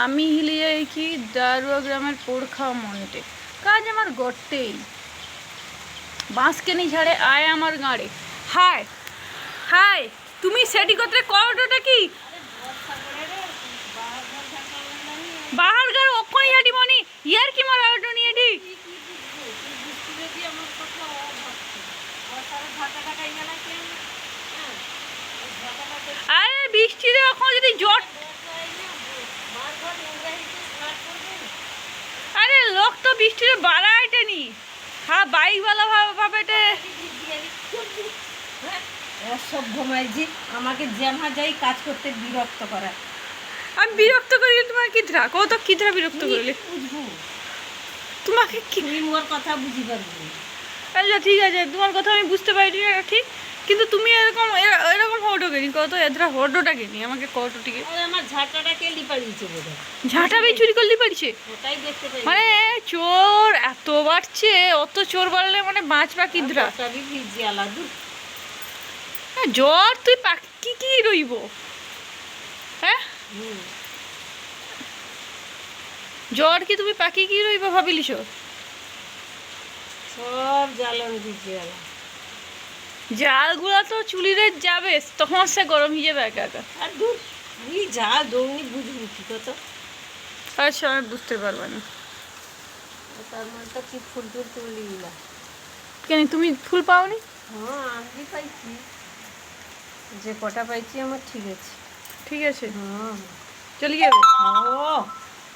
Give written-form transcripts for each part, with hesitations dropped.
আমি হিলি ଯାଇକି ଦାରୁଆ ଗ୍ରାମରେ ପୋଡ଼ ଖାଅ ମନଟେ କାଜ আমার গটেই বাঁশকে নি ঝাড়ে আয় আমার গাড়ে হায় হায় তুমি সেটি করতে করোটা কি বাহার ঘর ওকই হাটি মনি ইয়ার কি মারা ওটনি এটি আরে বৃষ্টিতে এখন যদি জট আরে লোক তো বৃষ্টিতে বাড়াইটেনি হ্যাঁ বাইক वाला ভাবেটে অসভ্য মাইজি আমাকে জানা যাই কাজ করতে বিরক্ত করা। আমি বিরক্ত করি তোমার কিধরা কত কিধরা বিরক্ত করলে বুঝবো তোমাকে কি তুমি মোর কথা বুঝি পারবে। আচ্ছা ঠিক আছে তোমার কথা আমি বুঝতে পারি ঠিক কিন্তু তুমি এরকম এরকম হটো কেনি কত এদরা হটোটা কেনি আমাকে কটো টিকে আমার ঝাঁটাটা কে লিপাড়িয়েছে বোধহয় ঝাঁটা বি চুরি করলি পারিছে ওটাই দেখতে পাই মানে চোর এত বাড়ছে অত চোর বাড়লে মানে বাঁচবা কিধরা সবই ভিজি আলাদু জ্বর তুই পাখি কি রইব হ্যাঁ জ্বর কি তুমি পাখি কি রইব ভাবিলিছ সব জ্বালন ভিজি আলা জালগুলা তো চুলিরে যাবে তখন সে গরম হয়ে যাবে একা একা আর দূর তুই যা দৌড়নি বুঝবি কি কত আচ্ছা আমি বুঝতে পারবো না তার মানে তো কি ফুল টুল তুলি না কেন তুমি ফুল পাওনি হ্যাঁ আমি পাইছি যে কটা পাইছি আমার ঠিক আছে ঠিক আছে হ্যাঁ চলে যাবে ও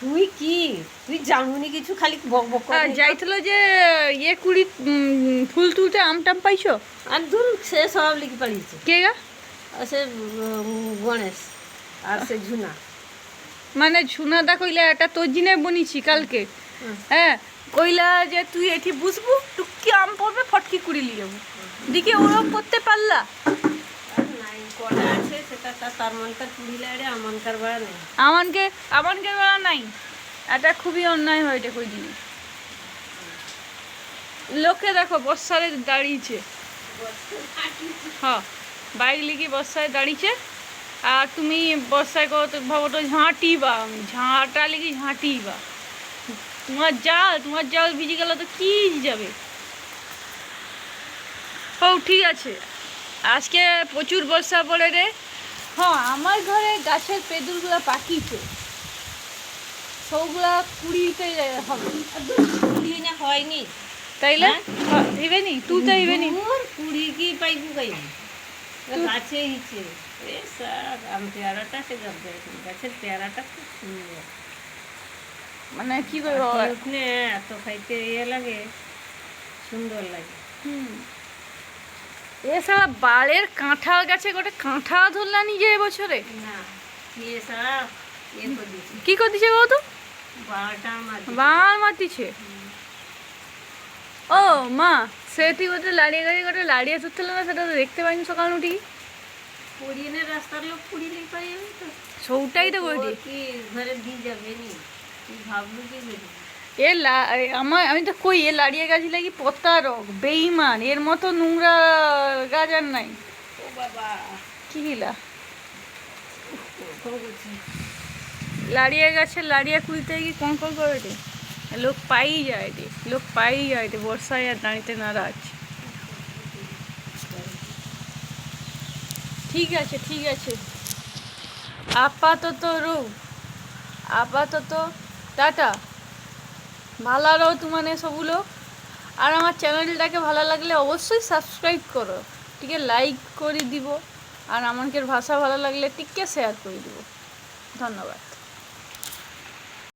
তুই কি তুই জানুনি কিছু খালি বক বক করে যাইছিল যে ইয়ে কুড়ি ফুল তুলতে আম টাম পাইছো আর দূর সে সব লিখে পালিয়েছে কে গা আর সে গণেশ আর সে ঝুনা মানে ঝুনাদা কইলা এটা তোর জিনে বনিছি কালকে হ্যাঁ কইলা যে তুই এটি বুঝবু টুকি আম পড়বে ফটকি কুড়ি লিয়ে যাবো দিকে ওরকম করতে পারলা আর নাই কটা আছে সেটা তার মনকার পুড়িলে আরে আমানকার বেড়া নেই আমানকে বলা নাই এটা খুবই অন্যায় হয় এটা কই দিন লোকে দেখো বর্ষারে দাঁড়িয়েছে হ্যাঁ বাইক লিখে বর্ষায় দাঁড়িয়েছে আর তুমি বর্ষায় কত ভাবো তো ঝাঁটি বা ঝাঁটা লিখে ঝাঁটি বা তোমার জাল ভিজে গেল তো কি যাবে ও ঠিক আছে আজকে প্রচুর বর্ষা পড়ে রে হ্যাঁ আমার ঘরে গাছের পেদুলগুলো পাকিছে সবগুলা কুড়িতে হবে কুড়ি না হয়নি তাইলে হইবে নি তুলতে হইবে নি কুড়ি কি পাইবু গাই গাছে হিচে এ সারা আম পেয়ারাটা সে যাবে গাছের পেয়ারাটা খুব সুন্দর মানে কি করবো ওখানে এত খাইতে ইয়ে লাগে সুন্দর লাগে এছাড়া বাড়ের কাঁঠাল গাছে গোটে কাঁঠাল ধরলা নিজে এবছরে না ইয়ে সারা ইয়ে করে দিয়েছি কি করতেছে গো তো বাল মাতিছে ও মা সেটি গোটে লাড়িয়ে গাড়ি গোটে লাড়িয়ে ধরছিল না সেটা তো দেখতে পাইনি সকাল উঠি পুড়িয়ে রাস্তার লোক পুড়িয়ে নেই পাই তো সৌটাই তো বলি কি ঘরে দিয়ে যাবে নি তুই ভাবলু কি আমি তো কই এ লাড়িয়ে গাছ লাগি প্রতারক বেইমান এর মতো নোংরা গাছ আর নাই ও বাবা কি হিলা লাড়িয়ে গাছে লাড়িয়া কুড়িতে কি কঙ্কল করে রে লোক পাই যায় রে বর্ষায় আর দাঁড়িতে নারাজ ঠিক আছে আপাতত টাটা ভালো রও তোমানে সবগুলো আর আমার চ্যানেলটাকে ভালো লাগলে অবশ্যই সাবস্ক্রাইব করো টিকে লাইক করে দিব আর আমাদের ভাষা ভালো লাগলে টিকে শেয়ার করে দিব ধন্যবাদ।